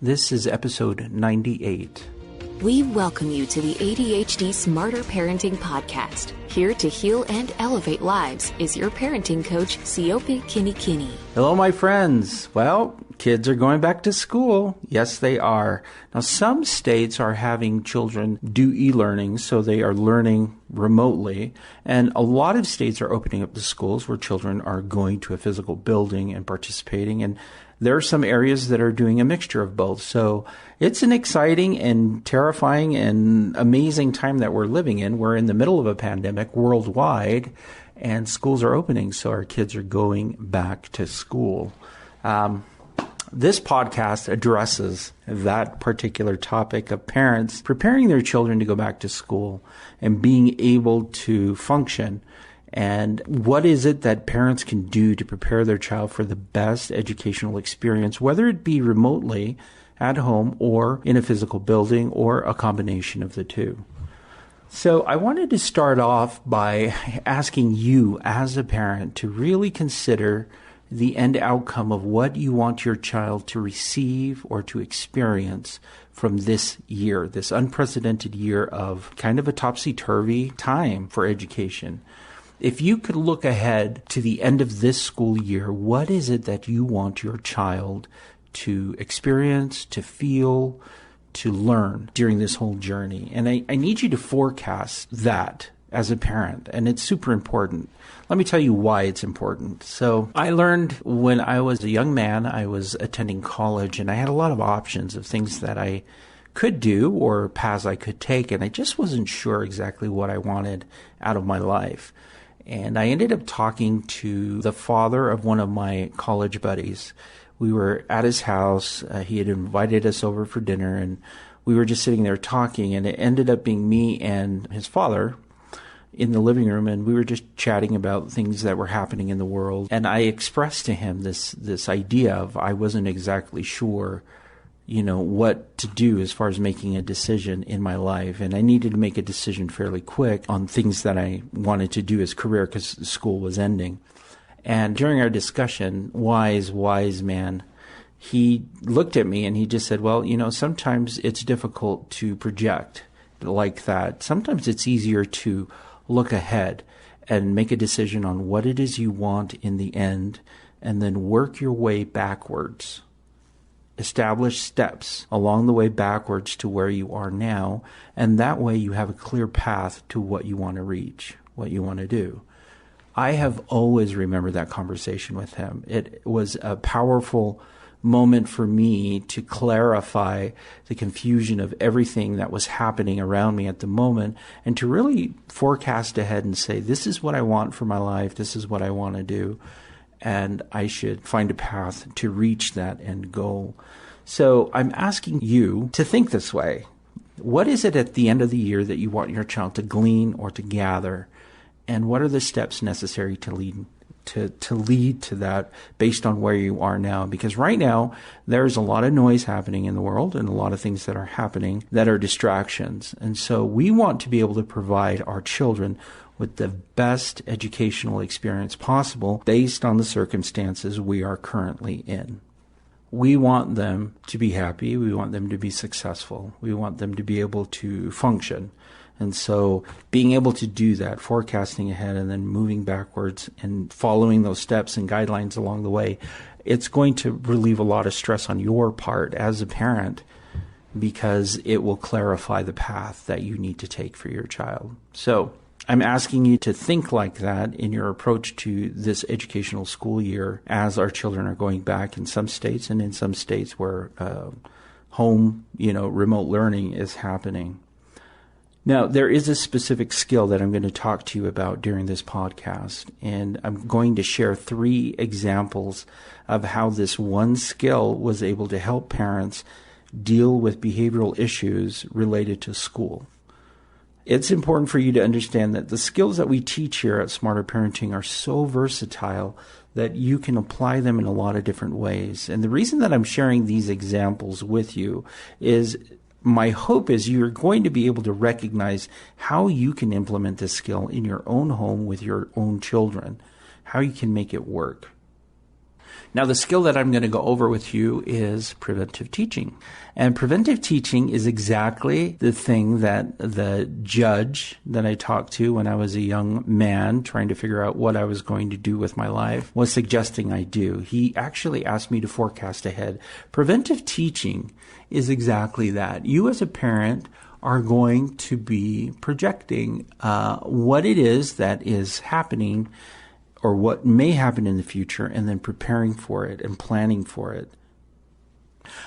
This is episode 98. We welcome you to the ADHD Smarter Parenting Podcast. Here to heal and elevate lives is your parenting coach, Siope Kinikini. Hello, my friends. Well, kids are going back to school. Yes, they are. Now, some states are having children do e-learning, so they are learning remotely. And a lot of states are opening up the schools where children are going to a physical building and participating. And there are some areas that are doing a mixture of both. So it's an exciting and terrifying and amazing time that we're living in. We're in the middle of a pandemic worldwide, and schools are opening, so our kids are going back to school. This podcast addresses that particular topic of parents preparing their children to go back to school and being able to function. And what is it that parents can do to prepare their child for the best educational experience, whether it be remotely at home or in a physical building or a combination of the two? So I wanted to start off by asking you as a parent to really consider the end outcome of what you want your child to receive or to experience from this year, this unprecedented year of kind of a topsy-turvy time for education. If you could look ahead to the end of this school year, what is it that you want your child to experience, to feel, to learn during this whole journey? And I need you to forecast that as a parent, and it's super important. Let me tell you why it's important. So I learned when I was a young man, I was attending college, and I had a lot of options of things that I could do or paths I could take, and I just wasn't sure exactly what I wanted out of my life. And I ended up talking to the father of one of my college buddies. We were at his house. He had invited us over for dinner, and we were just sitting there talking, and it ended up being me and his father in the living room, and we were just chatting about things that were happening in the world. And I expressed to him this idea of I wasn't exactly sure what to do as far as making a decision in my life. And I needed to make a decision fairly quick on things that I wanted to do as career because school was ending. And during our discussion, wise man, he looked at me and he just said, well, sometimes it's difficult to project like that. Sometimes it's easier to look ahead and make a decision on what it is you want in the end and then work your way backwards. Establish steps along the way backwards to where you are now, and that way you have a clear path to what you want to reach, what you want to do. I have always remembered that conversation with him. It was a powerful moment for me to clarify the confusion of everything that was happening around me at the moment and to really forecast ahead and say, this is what I want for my life, this is what I want to do. And I should find a path to reach that end goal. So I'm asking you to think this way. What is it at the end of the year that you want your child to glean or to gather? And what are the steps necessary to lead to that based on where you are now? Because right now, there's a lot of noise happening in the world and a lot of things that are happening that are distractions. And so we want to be able to provide our children with the best educational experience possible based on the circumstances we are currently in. We want them to be happy. We want them to be successful. We want them to be able to function. And so being able to do that, forecasting ahead and then moving backwards and following those steps and guidelines along the way, it's going to relieve a lot of stress on your part as a parent because it will clarify the path that you need to take for your child. So I'm asking you to think like that in your approach to this educational school year as our children are going back in some states and in some states where home, remote learning is happening. Now, there is a specific skill that I'm going to talk to you about during this podcast, and I'm going to share 3 examples of how this one skill was able to help parents deal with behavioral issues related to school. It's important for you to understand that the skills that we teach here at Smarter Parenting are so versatile that you can apply them in a lot of different ways. And the reason that I'm sharing these examples with you is my hope is you're going to be able to recognize how you can implement this skill in your own home with your own children, how you can make it work. Now, the skill that I'm going to go over with you is preventive teaching. And preventive teaching is exactly the thing that the judge that I talked to when I was a young man trying to figure out what I was going to do with my life was suggesting I do. He actually asked me to forecast ahead. Preventive teaching is exactly that. You as a parent are going to be projecting what it is that is happening or what may happen in the future, and then preparing for it and planning for it.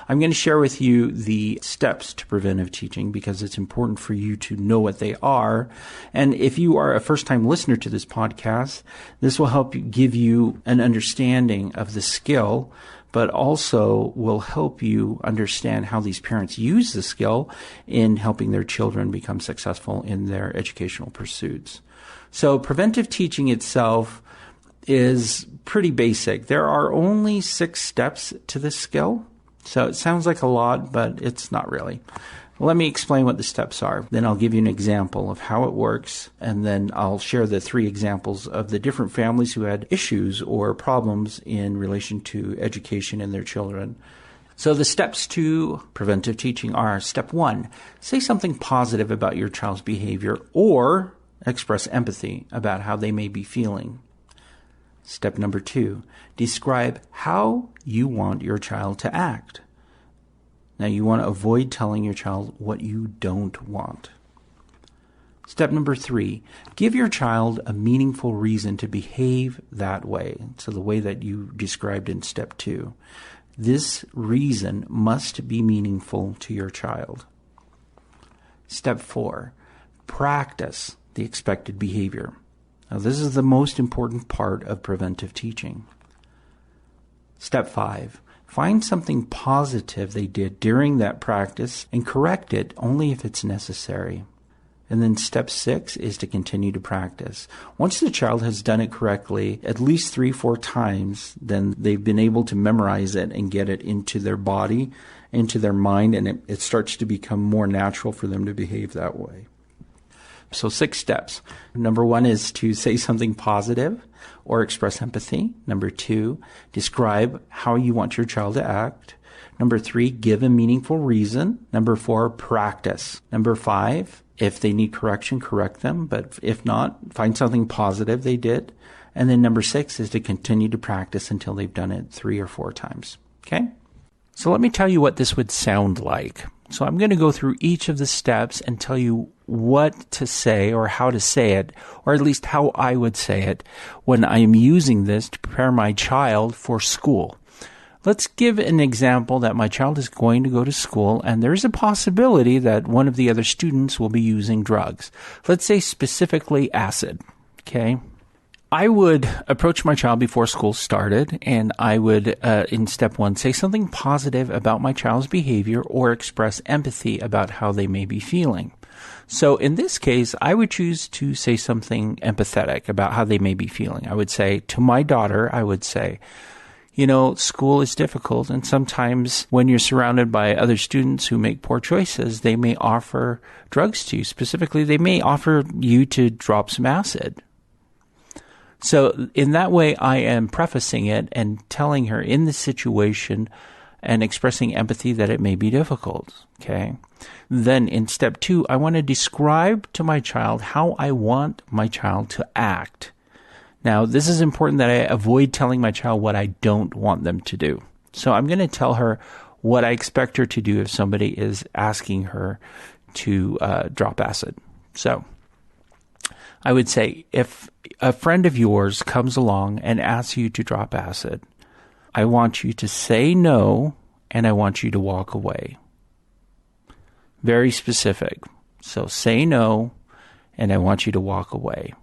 I'm going to share with you the steps to preventive teaching because it's important for you to know what they are. And if you are a first-time listener to this podcast, this will help give you an understanding of the skill, but also will help you understand how these parents use the skill in helping their children become successful in their educational pursuits. So preventive teaching itself is pretty basic. There are only 6 steps to this skill. So it sounds like a lot, but it's not really. Let me explain what the steps are. Then I'll give you an example of how it works. And then I'll share the 3 examples of the different families who had issues or problems in relation to education in their children. So the steps to preventive teaching are: step 1, say something positive about your child's behavior or express empathy about how they may be feeling. Step number 2, describe how you want your child to act. Now, you want to avoid telling your child what you don't want. Step number 3, give your child a meaningful reason to behave that way. So the way that you described in step 2. This reason must be meaningful to your child. Step 4, practice the expected behavior. Now, this is the most important part of preventive teaching. Step 5, find something positive they did during that practice and correct it only if it's necessary. And then step 6 is to continue to practice. Once the child has done it correctly at least 3-4 times, then they've been able to memorize it and get it into their body, into their mind, and it starts to become more natural for them to behave that way. So 6 steps. Number 1 is to say something positive or express empathy. Number 2, describe how you want your child to act. Number 3, give a meaningful reason. Number 4, practice. Number 5, if they need correction, correct them. But if not, find something positive they did. And then number 6 is to continue to practice until they've done it 3 or 4 times. Okay? So let me tell you what this would sound like. So I'm going to go through each of the steps and tell you what to say or how to say it, or at least how I would say it when I am using this to prepare my child for school. Let's give an example that my child is going to go to school, and there's a possibility that one of the other students will be using drugs. Let's say specifically acid, okay? I would approach my child before school started, and I would, in step 1, say something positive about my child's behavior or express empathy about how they may be feeling. So in this case, I would choose to say something empathetic about how they may be feeling. I would say, to my daughter, I would say, you know, school is difficult, and sometimes when you're surrounded by other students who make poor choices, they may offer drugs to you. Specifically, they may offer you to drop some acid. So in that way, I am prefacing it and telling her in this situation and expressing empathy that it may be difficult, okay? Then in step 2, I want to describe to my child how I want my child to act. Now, this is important that I avoid telling my child what I don't want them to do. So I'm going to tell her what I expect her to do if somebody is asking her to drop acid. So I would say, if a friend of yours comes along and asks you to drop acid, I want you to say no, and I want you to walk away. Very specific. So say no, and I want you to walk away.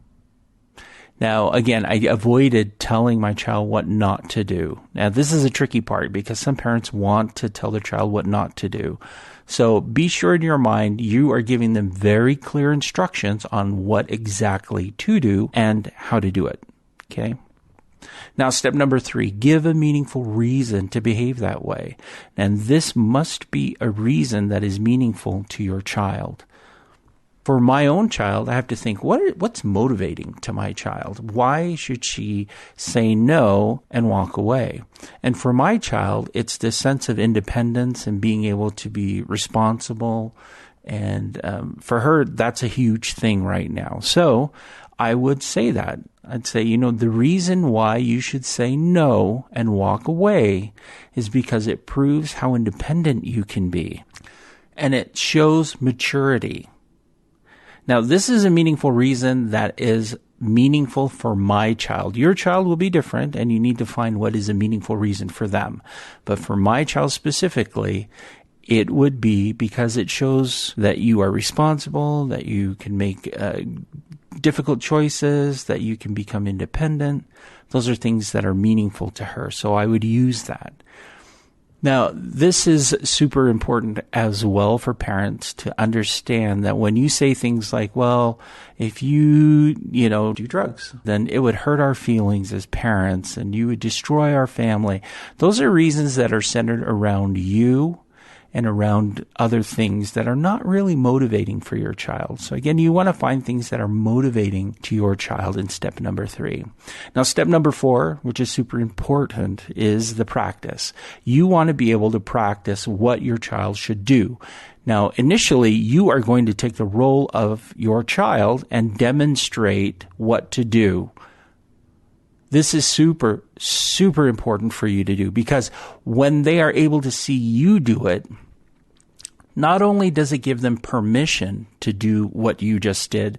Now, again, I avoided telling my child what not to do. Now, this is a tricky part because some parents want to tell their child what not to do. So be sure in your mind you are giving them very clear instructions on what exactly to do and how to do it. Okay? Now, step number 3, give a meaningful reason to behave that way. And this must be a reason that is meaningful to your child. For my own child, I have to think, what's motivating to my child? Why should she say no and walk away? And for my child, it's this sense of independence and being able to be responsible. And for her, that's a huge thing right now. So I would say that. I'd say, the reason why you should say no and walk away is because it proves how independent you can be. And it shows maturity. Now, this is a meaningful reason that is meaningful for my child. Your child will be different, and you need to find what is a meaningful reason for them. But for my child specifically, it would be because it shows that you are responsible, that you can make difficult choices, that you can become independent. Those are things that are meaningful to her. So I would use that. Now, this is super important as well for parents to understand that when you say things like, well, if you do drugs, then it would hurt our feelings as parents and you would destroy our family. Those are reasons that are centered around you and around other things that are not really motivating for your child. So again, you want to find things that are motivating to your child in step number 3. Now, step number 4, which is super important, is the practice. You want to be able to practice what your child should do. Now, initially, you are going to take the role of your child and demonstrate what to do. This is super, super important for you to do because when they are able to see you do it, not only does it give them permission to do what you just did,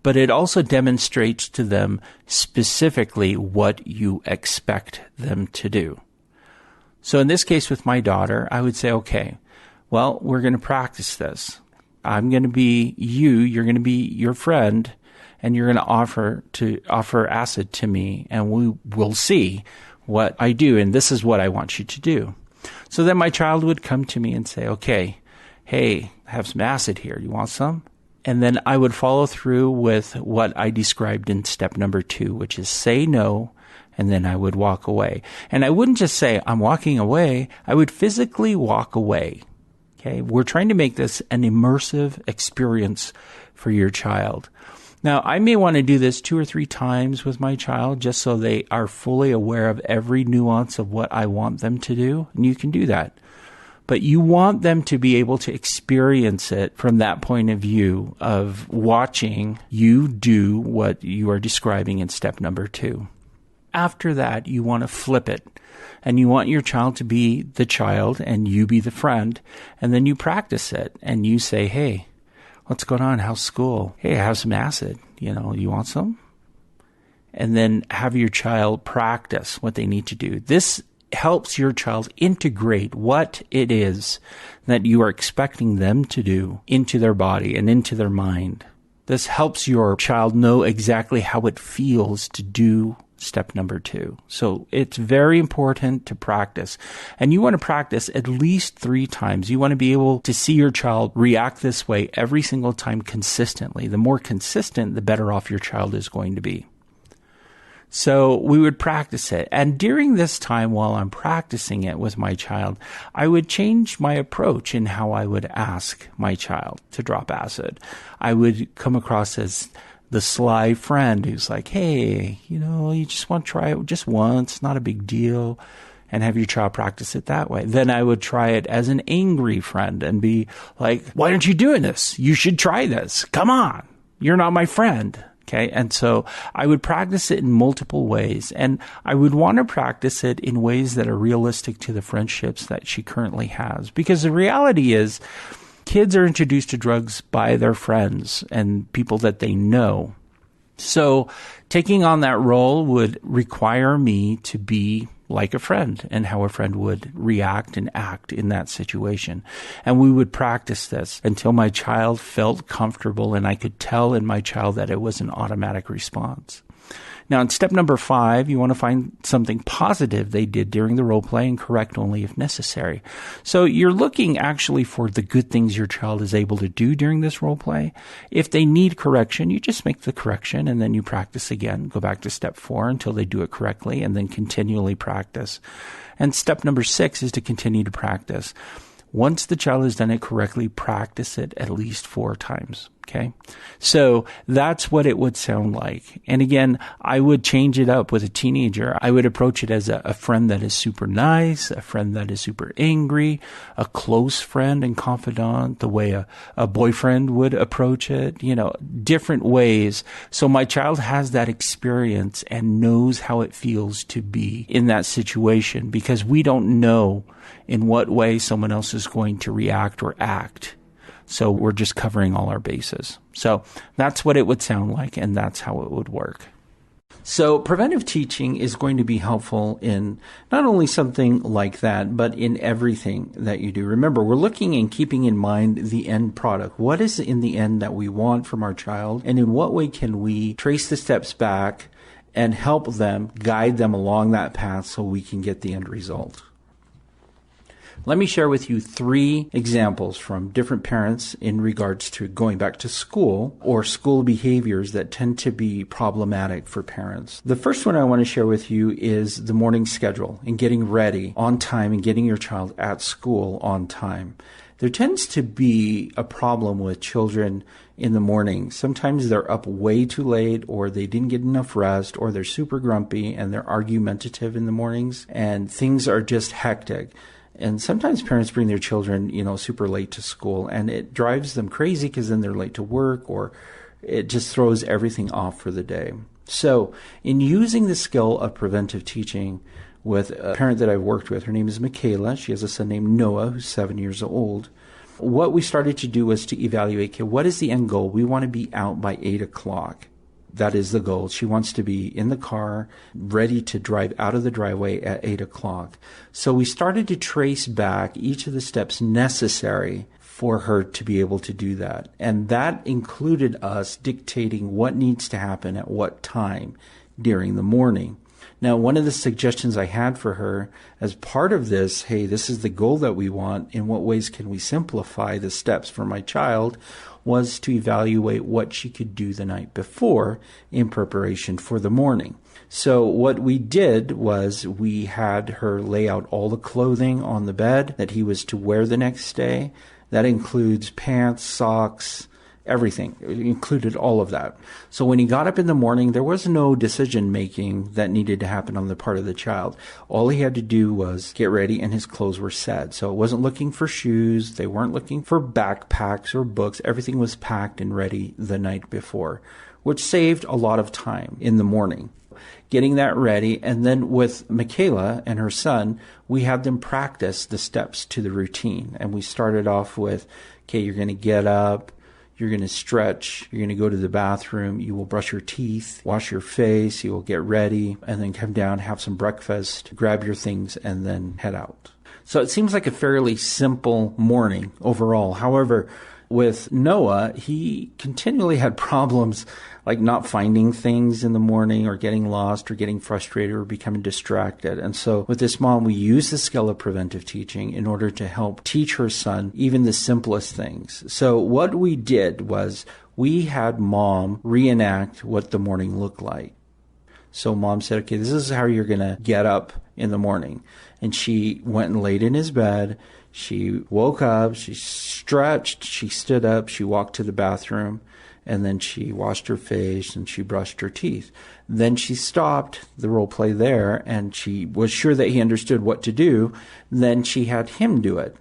but it also demonstrates to them specifically what you expect them to do. So in this case with my daughter, I would say, okay, well, we're going to practice this. I'm going to be you, you're going to be your friend, and you're going to offer acid to me, and we will see what I do, and this is what I want you to do. So then my child would come to me and say, okay, hey, I have some acid here. You want some? And then I would follow through with what I described in step number 2, which is say no, and then I would walk away. And I wouldn't just say, I'm walking away. I would physically walk away. Okay, we're trying to make this an immersive experience for your child. Now, I may want to do this 2 or 3 times with my child just so they are fully aware of every nuance of what I want them to do, and you can do that. But you want them to be able to experience it from that point of view of watching you do what you are describing in step number 2. After that, you want to flip it. And you want your child to be the child and you be the friend. And then you practice it and you say, hey, what's going on? How's school? Hey, I have some acid. You want some? And then have your child practice what they need to do. This helps your child integrate what it is that you are expecting them to do into their body and into their mind. This helps your child know exactly how it feels to do step number 2. So it's very important to practice. And you want to practice at least 3 times. You want to be able to see your child react this way every single time consistently. The more consistent, the better off your child is going to be. So we would practice it. And during this time, while I'm practicing it with my child, I would change my approach in how I would ask my child to drop acid. I would come across as the sly friend who's like, hey, you just want to try it just once, not a big deal, and have your child practice it that way. Then I would try it as an angry friend and be like, why aren't you doing this? You should try this. Come on. You're not my friend. Okay. And so I would practice it in multiple ways, and I would want to practice it in ways that are realistic to the friendships that she currently has. Because the reality is kids are introduced to drugs by their friends and people that they know. So taking on that role would require me to be like a friend and how a friend would react and act in that situation. And we would practice this until my child felt comfortable and I could tell in my child that it was an automatic response. Now, in step number 5, you want to find something positive they did during the role play and correct only if necessary. So you're looking actually for the good things your child is able to do during this role play. If they need correction, you just make the correction and then you practice again. Go back to step 4 until they do it correctly and then continually practice. And step number 6 is to continue to practice. Once the child has done it correctly, practice it at least 4 times. Okay. So that's what it would sound like. And again, I would change it up with a teenager. I would approach it as a friend that is super nice, a friend that is super angry, a close friend and confidant, the way a boyfriend would approach it, different ways. So my child has that experience and knows how it feels to be in that situation, because we don't know in what way someone else is going to react or act. So we're just covering all our bases. So that's what it would sound like, and that's how it would work. So preventive teaching is going to be helpful in not only something like that, but in everything that you do. Remember, we're looking and keeping in mind the end product. What is in the end that we want from our child, and in what way can we trace the steps back and help them, guide them along that path so we can get the end result? Let me share with you 3 examples from different parents in regards to going back to school or school behaviors that tend to be problematic for parents. The first one I want to share with you is the morning schedule and getting ready on time and getting your child at school on time. There tends to be a problem with children in the morning. Sometimes they're up way too late, or they didn't get enough rest, or they're super grumpy and they're argumentative in the mornings, and things are just hectic. And sometimes parents bring their children, super late to school, and it drives them crazy because then they're late to work, or it just throws everything off for the day. So in using the skill of preventive teaching with a parent that I've worked with, her name is Michaela. She has a son named Noah, who's 7 years old. What we started to do was to evaluate, okay, what is the end goal? We want to be out by 8 o'clock. That is the goal. She wants to be in the car, ready to drive out of the driveway at 8 o'clock. So we started to trace back each of the steps necessary for her to be able to do that. And that included us dictating what needs to happen at what time during the morning. Now, one of the suggestions I had for her as part of this, hey, this is the goal that we want, in what ways can we simplify the steps for my child, was to evaluate what she could do the night before in preparation for the morning. So what we did was we had her lay out all the clothing on the bed that he was to wear the next day. That includes pants, socks, everything. It included all of that. So when he got up in the morning, there was no decision making that needed to happen on the part of the child. All he had to do was get ready, and his clothes were set. So it wasn't looking for shoes. They weren't looking for backpacks or books. Everything was packed and ready the night before, which saved a lot of time in the morning. Getting that ready, and then with Michaela and her son, we had them practice the steps to the routine. And we started off with, okay, you're going to get up, you're going to stretch, you're going to go to the bathroom, you will brush your teeth, wash your face, you will get ready, and then come down, have some breakfast, grab your things, and then head out. So it seems like a fairly simple morning overall. However, with Noah, he continually had problems like not finding things in the morning, or getting lost, or getting frustrated, or becoming distracted. And so with this mom, we used the skill of preventive teaching in order to help teach her son even the simplest things. So what we did was we had mom reenact what the morning looked like. So mom said, okay, this is how you're going to get up in the morning. And she went and laid in his bed. She woke up, she stretched, she stood up, she walked to the bathroom, and then she washed her face and she brushed her teeth. Then she stopped the role play there, and she was sure that he understood what to do. Then she had him do it.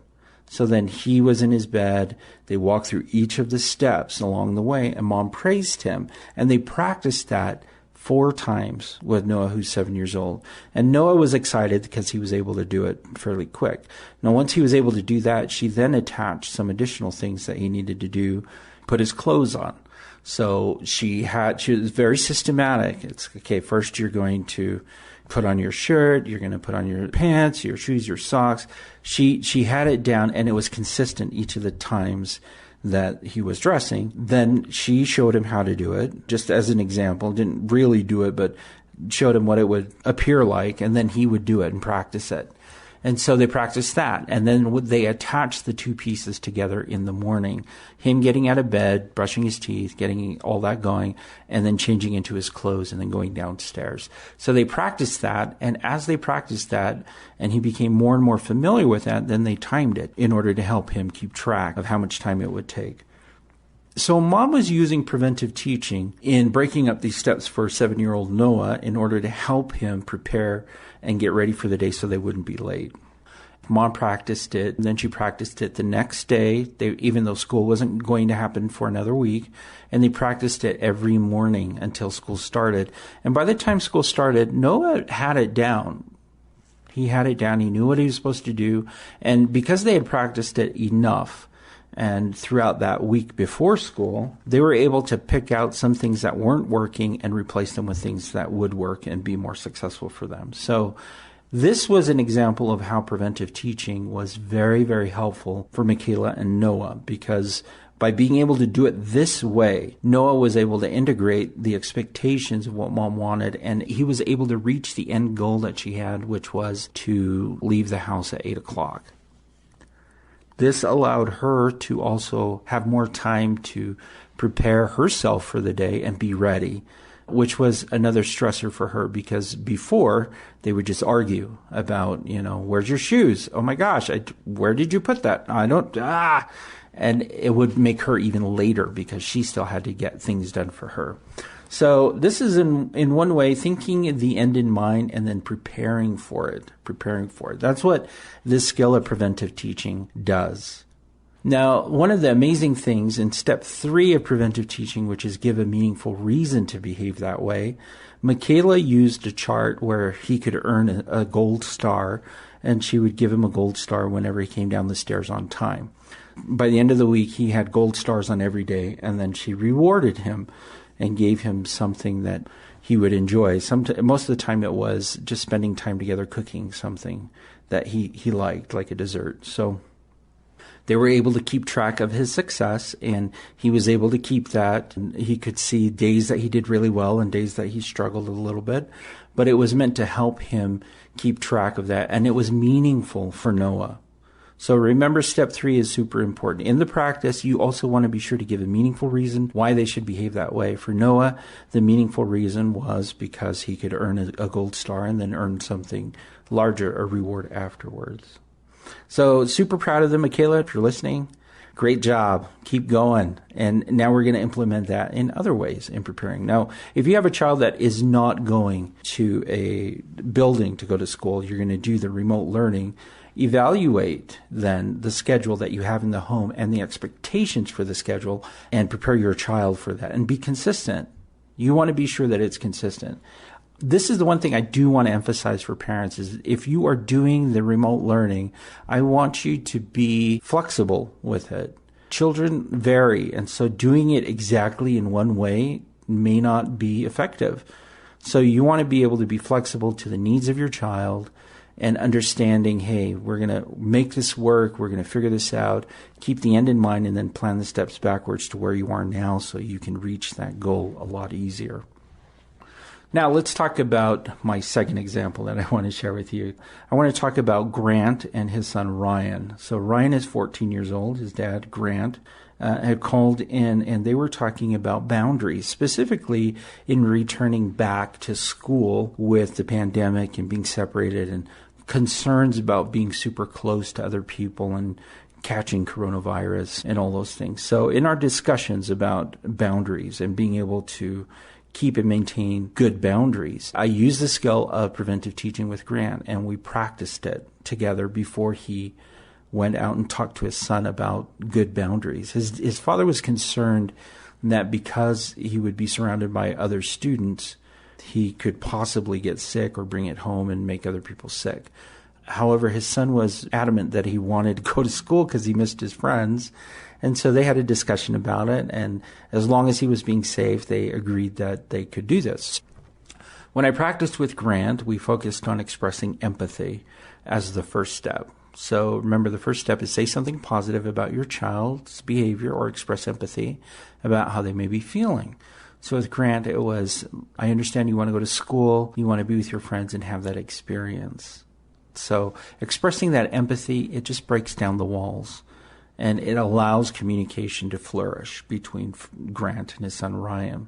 So then he was in his bed. They walked through each of the steps along the way, and mom praised him. And they practiced that 4 times with Noah, who's 7 years old. And Noah was excited because he was able to do it fairly quick. Now, once he was able to do that, she then attached some additional things that he needed to do, put his clothes on. So she was very systematic. It's, okay, first you're going to put on your shirt, you're going to put on your pants, your shoes, your socks. She had it down, and it was consistent each of the times that he was dressing. Then she showed him how to do it, just as an example. Didn't really do it, but showed him what it would appear like, and then he would do it and practice it. And so they practiced that, and then they attached the 2 pieces together in the morning. Him getting out of bed, brushing his teeth, getting all that going, and then changing into his clothes and then going downstairs. So they practiced that, and as they practiced that, and he became more and more familiar with that, then they timed it in order to help him keep track of how much time it would take. So mom was using preventive teaching in breaking up these steps for 7-year-old Noah in order to help him prepare and get ready for the day so they wouldn't be late. Mom practiced it, and then she practiced it the next day, even though school wasn't going to happen for another week, and they practiced it every morning until school started. And by the time school started, Noah had it down. He had it down. He knew what he was supposed to do. And because they had practiced it enough, and throughout that week before school, they were able to pick out some things that weren't working and replace them with things that would work and be more successful for them. So this was an example of how preventive teaching was very, very helpful for Michaela and Noah, because by being able to do it this way, Noah was able to integrate the expectations of what mom wanted, and he was able to reach the end goal that she had, which was to leave the house at 8 o'clock. This allowed her to also have more time to prepare herself for the day and be ready, which was another stressor for her, because before they would just argue about, where's your shoes? Oh my gosh, where did you put that? I don't, and it would make her even later because she still had to get things done for her. So this is in one way thinking the end in mind and then preparing for it. That's what this skill of preventive teaching does. Now, one of the amazing things in step 3 of preventive teaching, which is give a meaningful reason to behave that way, Michaela used a chart where he could earn a gold star, and she would give him a gold star whenever he came down the stairs on time. By the end of the week, he had gold stars on every day, and then she rewarded him and gave him something that he would enjoy. Most of the time it was just spending time together cooking something that he liked, like a dessert. So they were able to keep track of his success, and he was able to keep that. And he could see days that he did really well and days that he struggled a little bit. But it was meant to help him keep track of that, and it was meaningful for Noah. So remember, step 3 is super important. In the practice, you also want to be sure to give a meaningful reason why they should behave that way. For Noah, the meaningful reason was because he could earn a gold star and then earn something larger, a reward afterwards. So super proud of them, Michaela, if you're listening. Great job. Keep going. And now we're going to implement that in other ways in preparing. Now, if you have a child that is not going to a building to go to school, you're going to do the remote learning. Evaluate then the schedule that you have in the home and the expectations for the schedule, and prepare your child for that and be consistent. You want to be sure that it's consistent. This is the one thing I do want to emphasize for parents is if you are doing the remote learning, I want you to be flexible with it. Children vary, and so doing it exactly in one way may not be effective. So you want to be able to be flexible to the needs of your child and understanding, hey, we're going to make this work, we're going to figure this out, keep the end in mind, and then plan the steps backwards to where you are now so you can reach that goal a lot easier. Now, let's talk about my second example that I want to share with you. I want to talk about Grant and his son, Ryan. So Ryan is 14 years old. His dad, Grant, had called in, and they were talking about boundaries, specifically in returning back to school with the pandemic and being separated, and concerns about being super close to other people and catching coronavirus and all those things. So in our discussions about boundaries and being able to keep and maintain good boundaries, I used the skill of preventive teaching with Grant, and we practiced it together before he went out and talked to his son about good boundaries. His father was concerned that because he would be surrounded by other students, he could possibly get sick or bring it home and make other people sick. However, his son was adamant that he wanted to go to school because he missed his friends. And so they had a discussion about it, and as long as he was being safe, they agreed that they could do this. When I practiced with Grant, we focused on expressing empathy as the first step. So remember, the first step is say something positive about your child's behavior or express empathy about how they may be feeling. So with Grant, it was, I understand you want to go to school, you want to be with your friends and have that experience. So expressing that empathy, it just breaks down the walls. And it allows communication to flourish between Grant and his son Ryan.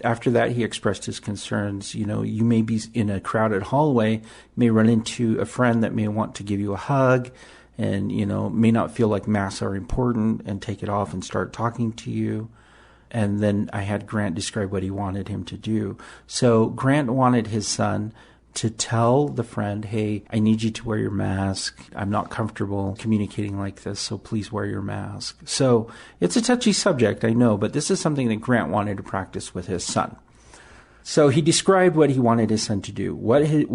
After that, he expressed his concerns. You may be in a crowded hallway, may run into a friend that may want to give you a hug and, may not feel like masks are important and take it off and start talking to you. And then I had Grant describe what he wanted him to do. So Grant wanted his son to tell the friend, hey, I need you to wear your mask. I'm not comfortable communicating like this, so please wear your mask. So it's a touchy subject, I know, but this is something that Grant wanted to practice with his son. So he described what he wanted his son to do. What he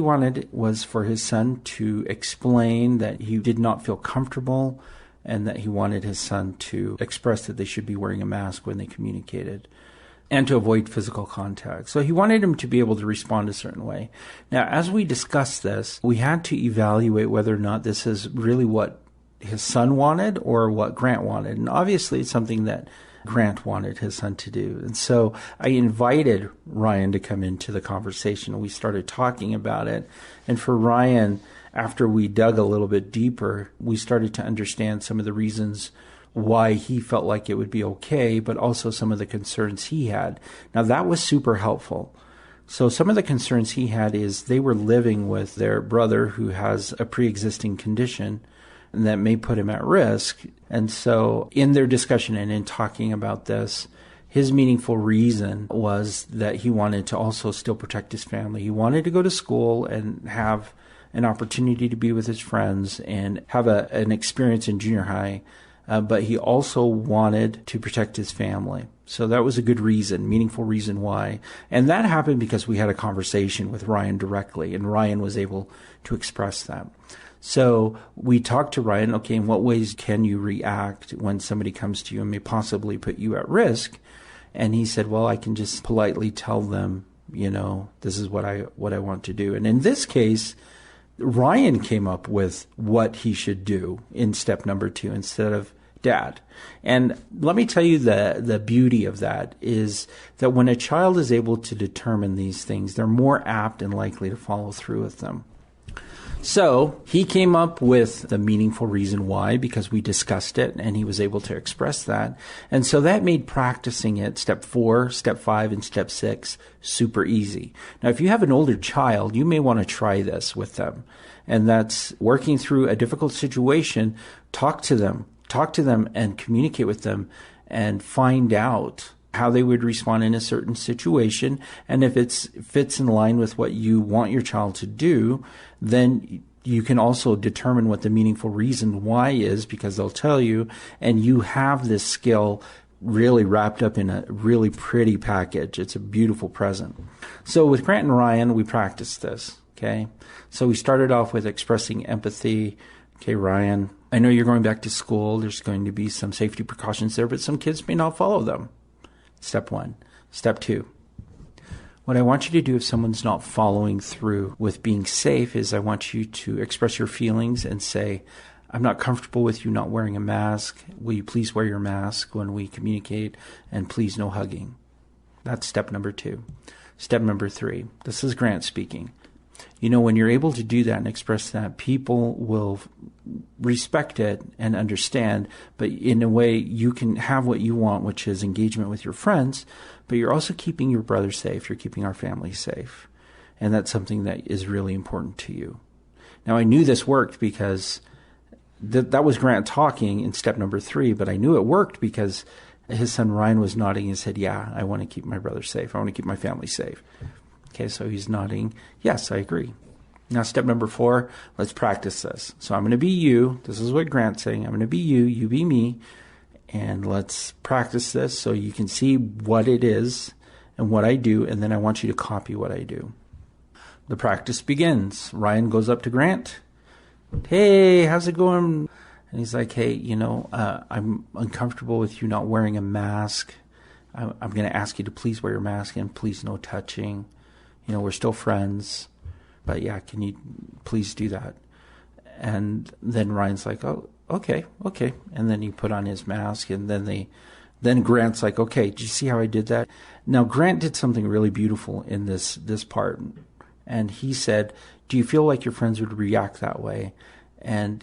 wanted was for his son to explain that he did not feel comfortable and that he wanted his son to express that they should be wearing a mask when they communicated and to avoid physical contact. So he wanted him to be able to respond a certain way. Now, as we discussed this, we had to evaluate whether or not this is really what his son wanted or what Grant wanted. And obviously, it's something that Grant wanted his son to do. And so I invited Ryan to come into the conversation. We started talking about it. And for Ryan, after we dug a little bit deeper, we started to understand some of the reasons why he felt like it would be okay, but also some of the concerns he had. Now, that was super helpful. So some of the concerns he had is they were living with their brother who has a pre-existing condition and that may put him at risk. And so in their discussion and in talking about this, his meaningful reason was that he wanted to also still protect his family. He wanted to go to school and have an opportunity to be with his friends and have an experience in junior high, but he also wanted to protect his family. So that was a good reason, meaningful reason why. And that happened because we had a conversation with Ryan directly, and Ryan was able to express that. So we talked to Ryan, okay, in what ways can you react when somebody comes to you and may possibly put you at risk? And he said, well, I can just politely tell them, this is what I want to do. And in this case, Ryan came up with what he should do in step number 2 instead of Dad. And let me tell you the beauty of that is that when a child is able to determine these things, they're more apt and likely to follow through with them. So he came up with the meaningful reason why, because we discussed it and he was able to express that. And so that made practicing it, step 4, step 5, and step 6, super easy. Now, if you have an older child, you may want to try this with them. And that's working through a difficult situation, talk to them and communicate with them and find out how they would respond in a certain situation. And if it fits in line with what you want your child to do, then you can also determine what the meaningful reason why is, because they'll tell you, and you have this skill really wrapped up in a really pretty package. It's a beautiful present. So with Grant and Ryan, we practiced this, okay? So we started off with expressing empathy. Okay, Ryan, I know you're going back to school. There's going to be some safety precautions there, but some kids may not follow them. Step 1. Step 2. What I want you to do if someone's not following through with being safe is I want you to express your feelings and say, I'm not comfortable with you not wearing a mask. Will you please wear your mask when we communicate? And please no hugging. That's step number 2. Step number 3. This is Grant speaking. When you're able to do that and express that, people will respect it and understand, but in a way you can have what you want, which is engagement with your friends, but you're also keeping your brother safe. You're keeping our family safe. And that's something that is really important to you. Now, I knew this worked because that was Grant talking in step number 3, but I knew it worked because his son Ryan was nodding and said, yeah, I want to keep my brother safe. I want to keep my family safe. Okay, so he's nodding. Yes, I agree. Now, step number 4, let's practice this. So I'm going to be you. This is what Grant's saying. I'm going to be you. You be me. And let's practice this so you can see what it is and what I do. And then I want you to copy what I do. The practice begins. Ryan goes up to Grant. Hey, how's it going? And he's like, hey, I'm uncomfortable with you not wearing a mask. I'm going to ask you to please wear your mask and please no touching. We're still friends, but yeah, can you please do that? And then Ryan's like, oh, okay. And then he put on his mask, and then Grant's like, okay, did you see how I did that? Now, Grant did something really beautiful in this part, and he said, do you feel like your friends would react that way? And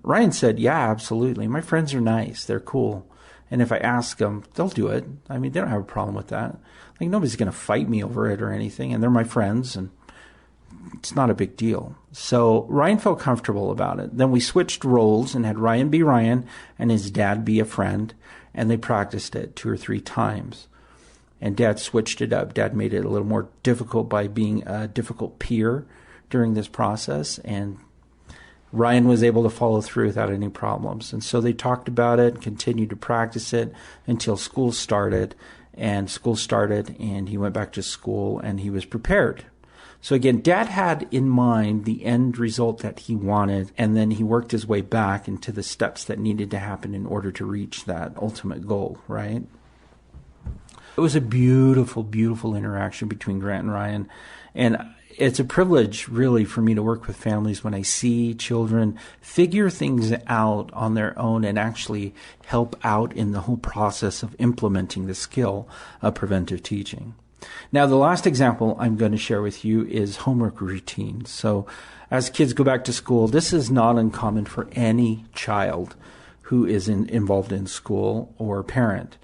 Ryan said, yeah, absolutely. My friends are nice. They're cool. And if I ask them, they'll do it. I mean, they don't have a problem with that. Like, nobody's going to fight me over it or anything. And they're my friends. And it's not a big deal. So Ryan felt comfortable about it. Then we switched roles and had Ryan be Ryan and his dad be a friend, and they practiced it 2 or 3 times. And Dad switched it up. Dad made it a little more difficult by being a difficult peer during this process, and Ryan was able to follow through without any problems. And so they talked about it, continued to practice it until school started. And he went back to school, and he was prepared. So again, Dad had in mind the end result that he wanted, and then he worked his way back into the steps that needed to happen in order to reach that ultimate goal, right? It was a beautiful, beautiful interaction between Grant and Ryan. And it's a privilege, really, for me to work with families when I see children figure things out on their own and actually help out in the whole process of implementing the skill of preventive teaching. Now, the last example I'm going to share with you is homework routines. So as kids go back to school, this is not uncommon for any child who is involved in school or parent.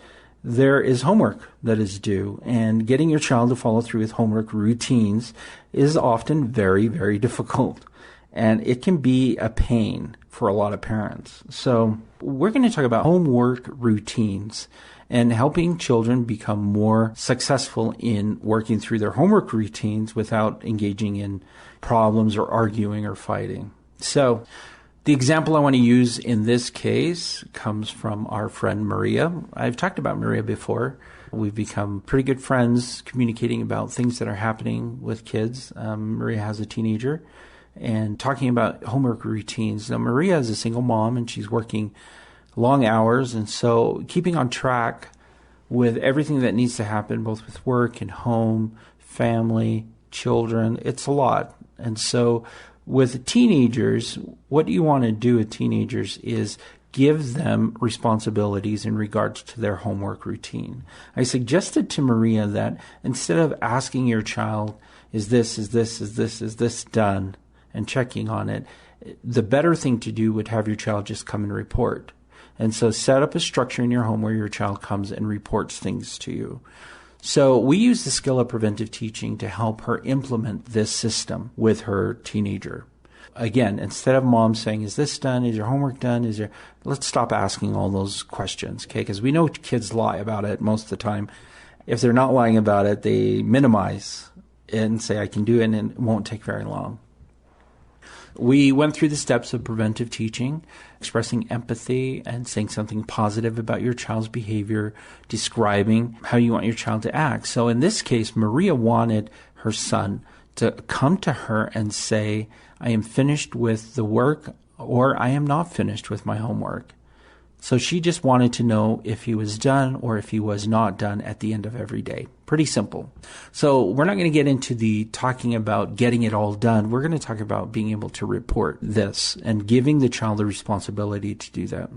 There is homework that is due, and getting your child to follow through with homework routines is often very, very difficult, and it can be a pain for a lot of parents. So we're going to talk about homework routines and helping children become more successful in working through their homework routines without engaging in problems or arguing or fighting. So the example I want to use in this case comes from our friend Maria. I've talked about Maria before. We've become pretty good friends communicating about things that are happening with kids. Maria has a teenager, and talking about homework routines. Now, Maria is a single mom, and she's working long hours, and so keeping on track with everything that needs to happen, both with work and home, family, children, it's a lot. And so with teenagers, what you want to do with teenagers is give them responsibilities in regards to their homework routine. I suggested to Maria that instead of asking your child, is this done, and checking on it, the better thing to do would have your child just come and report. And so set up a structure in your home where your child comes and reports things to you. So we use the skill of preventive teaching to help her implement this system with her teenager. Again, instead of mom saying, is this done? Is your homework done? Let's stop asking all those questions, okay? Because we know kids lie about it most of the time. If they're not lying about it, they minimize it and say, I can do it, and it won't take very long. We went through the steps of preventive teaching, expressing empathy and saying something positive about your child's behavior, describing how you want your child to act. So in this case, Maria wanted her son to come to her and say, I am finished with the work, or I am not finished with my homework. So she just wanted to know if he was done or if he was not done at the end of every day. Pretty simple. So we're not going to get into the talking about getting it all done. We're going to talk about being able to report this and giving the child the responsibility to do that.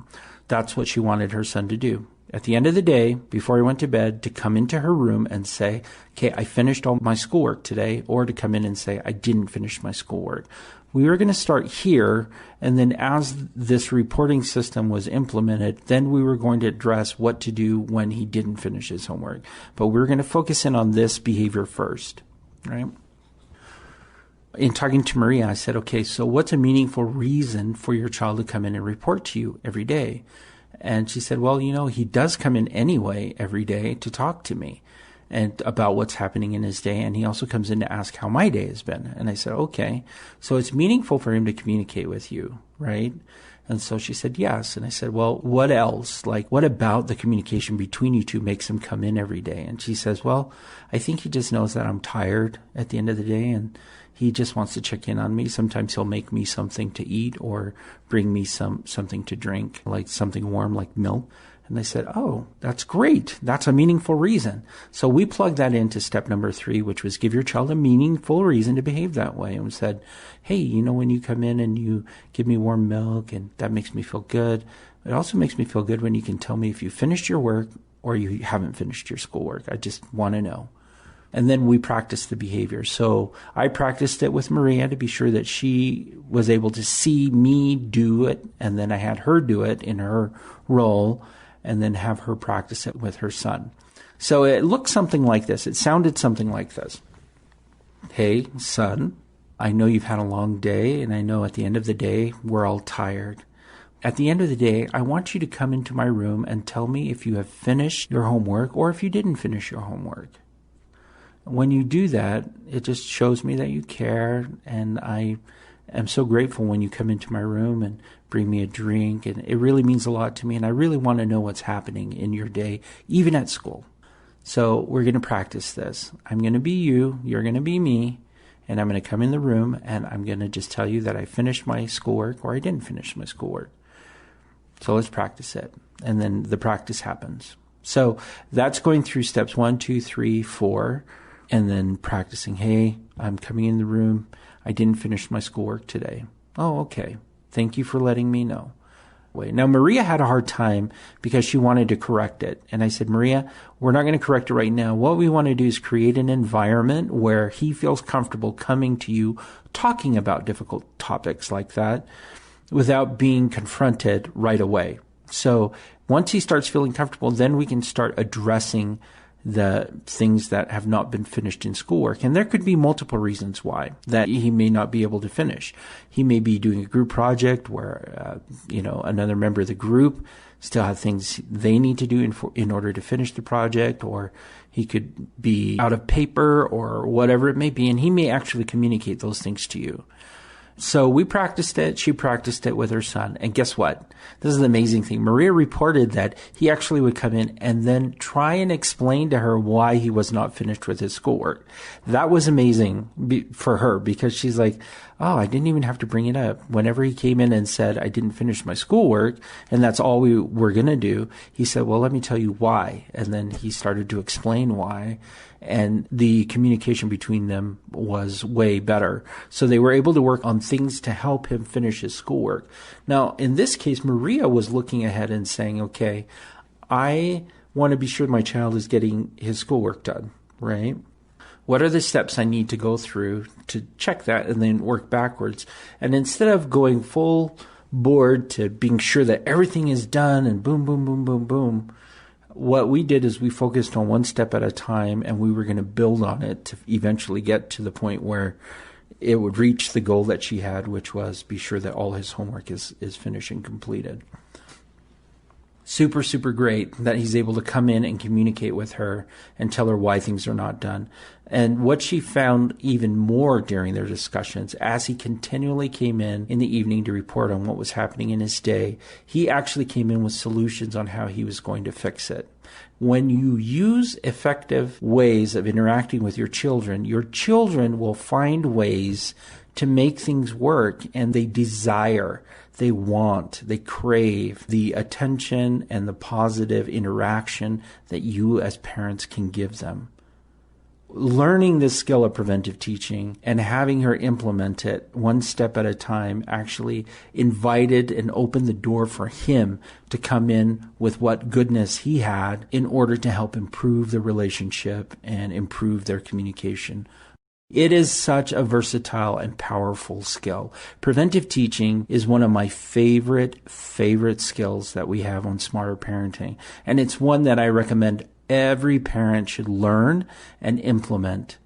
That's what she wanted her son to do. At the end of the day, before he went to bed, to come into her room and say, okay, I finished all my schoolwork today, or to come in and say, I didn't finish my schoolwork. We were going to start here, and then as this reporting system was implemented, then we were going to address what to do when he didn't finish his homework. But we were going to focus in on this behavior first, right? In talking to Maria, I said, okay, so what's a meaningful reason for your child to come in and report to you every day? And she said, well, he does come in anyway every day to talk to me and about what's happening in his day. And he also comes in to ask how my day has been. And I said, okay, so it's meaningful for him to communicate with you, right? And so she said, yes. And I said, well, what else? Like, what about the communication between you two makes him come in every day? And she says, well, I think he just knows that I'm tired at the end of the day, and he just wants to check in on me. Sometimes he'll make me something to eat or bring me something to drink, like something warm, like milk. And they said, oh, that's great. That's a meaningful reason. So we plugged that into step number 3, which was give your child a meaningful reason to behave that way. And we said, hey, when you come in and you give me warm milk, and that makes me feel good. It also makes me feel good when you can tell me if you finished your work or you haven't finished your schoolwork. I just want to know. And then we practiced the behavior. So I practiced it with Maria to be sure that she was able to see me do it, and then I had her do it in her role, and then have her practice it with her son. So it looked something like this. It sounded something like this. Hey, son, I know you've had a long day, and I know at the end of the day, we're all tired. At the end of the day, I want you to come into my room and tell me if you have finished your homework or if you didn't finish your homework. When you do that, it just shows me that you care, and I am so grateful when you come into my room and bring me a drink, and it really means a lot to me, and I really want to know what's happening in your day, even at school. So we're going to practice this. I'm going to be you, you're going to be me, and I'm going to come in the room, and I'm going to just tell you that I finished my schoolwork or I didn't finish my schoolwork. So let's practice it. And then the practice happens. So that's going through steps 1, 2, 3, 4, and then practicing, hey, I'm coming in the room. I didn't finish my schoolwork today. Oh, okay. Thank you for letting me know. Now, Maria had a hard time because she wanted to correct it. And I said, Maria, we're not going to correct it right now. What we want to do is create an environment where he feels comfortable coming to you, talking about difficult topics like that without being confronted right away. So once he starts feeling comfortable, then we can start addressing the things that have not been finished in schoolwork. And there could be multiple reasons why that he may not be able to finish. He may be doing a group project where, another member of the group still have things they need to do in order to finish the project, or he could be out of paper or whatever it may be. And he may actually communicate those things to you. So we practiced it. She practiced it with her son. And guess what? This is the amazing thing. Maria reported that he actually would come in and then try and explain to her why he was not finished with his schoolwork. That was amazing for her because she's like, oh, I didn't even have to bring it up. Whenever he came in and said, I didn't finish my schoolwork, and that's all we were going to do, he said, well, let me tell you why. And then he started to explain why. And the communication between them was way better. So they were able to work on things to help him finish his schoolwork. Now, in this case, Maria was looking ahead and saying, okay, I want to be sure my child is getting his schoolwork done, right? What are the steps I need to go through to check that and then work backwards? And instead of going full board to being sure that everything is done and boom, boom, boom, boom, boom, what we did is we focused on one step at a time, and we were going to build on it to eventually get to the point where it would reach the goal that she had, which was be sure that all his homework is finished and completed. Super, super great that he's able to come in and communicate with her and tell her why things are not done. And what she found even more during their discussions, as he continually came in the evening to report on what was happening in his day, he actually came in with solutions on how he was going to fix it. When you use effective ways of interacting with your children will find ways to make things work, and they desire, they want, they crave the attention and the positive interaction that you as parents can give them. Learning this skill of preventive teaching and having her implement it one step at a time actually invited and opened the door for him to come in with what goodness he had in order to help improve the relationship and improve their communication. It is such a versatile and powerful skill. Preventive teaching is one of my favorite skills that we have on Smarter Parenting. And it's one that I recommend every parent should learn and implement.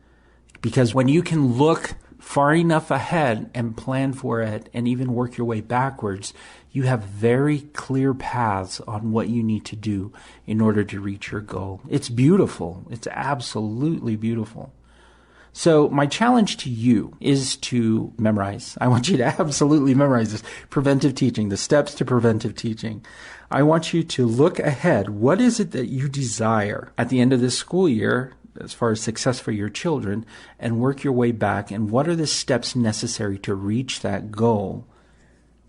Because when you can look far enough ahead and plan for it and even work your way backwards, you have very clear paths on what you need to do in order to reach your goal. It's beautiful. It's absolutely beautiful. So my challenge to you is to memorize. I want you to absolutely memorize this. Preventive teaching, the steps to preventive teaching. I want you to look ahead. What is it that you desire at the end of this school year as far as success for your children, and work your way back? And what are the steps necessary to reach that goal?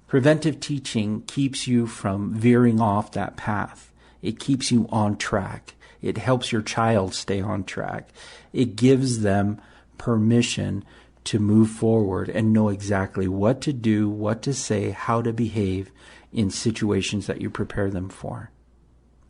Preventive teaching keeps you from veering off that path. It keeps you on track. It helps your child stay on track. It gives them permission to move forward and know exactly what to do, what to say, how to behave in situations that you prepare them for.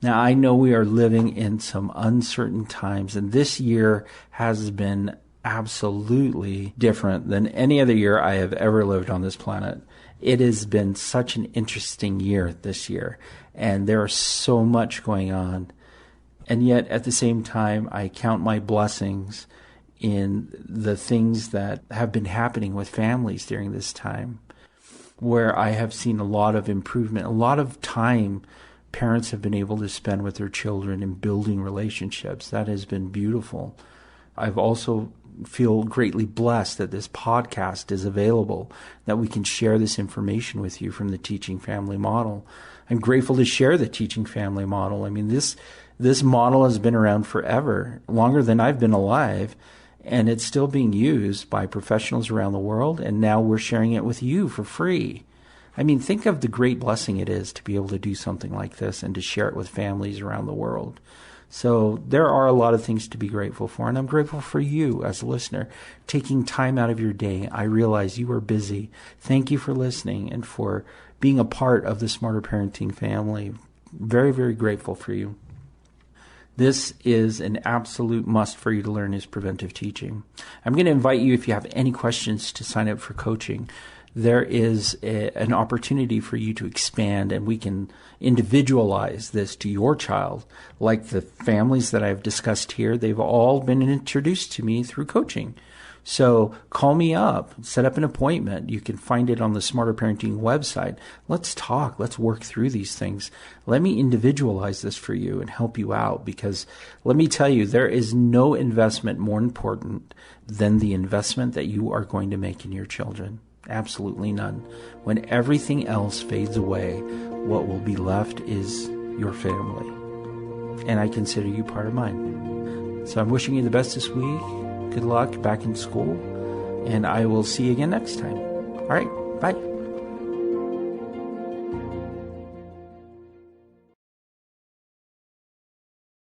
Now, I know we are living in some uncertain times, and this year has been absolutely different than any other year I have ever lived on this planet. It has been such an interesting year this year, and there is so much going on. And yet, at the same time, I count my blessings in the things that have been happening with families during this time, where I have seen a lot of improvement, a lot of time parents have been able to spend with their children in building relationships. That has been beautiful. I've also feel greatly blessed that this podcast is available, that we can share this information with you from the Teaching Family Model. I'm grateful to share the Teaching Family Model. I mean, this model has been around forever, longer than I've been alive, and it's still being used by professionals around the world, and now we're sharing it with you for free. I mean, think of the great blessing it is to be able to do something like this and to share it with families around the world. So there are a lot of things to be grateful for, and I'm grateful for you as a listener, taking time out of your day. I realize you are busy. Thank you for listening and for being a part of the Smarter Parenting family. Very, very grateful for you. This is an absolute must for you to learn is preventive teaching. I'm going to invite you, if you have any questions, to sign up for coaching. There is an opportunity for you to expand, and we can individualize this to your child. Like the families that I've discussed here, they've all been introduced to me through coaching. So call me up, set up an appointment. You can find it on the Smarter Parenting website. Let's talk. Let's work through these things. Let me individualize this for you and help you out, because let me tell you, there is no investment more important than the investment that you are going to make in your children. Absolutely none. When everything else fades away, what will be left is your family. And I consider you part of mine. So I'm wishing you the best this week. Good luck back in school. And I will see you again next time. All right. Bye.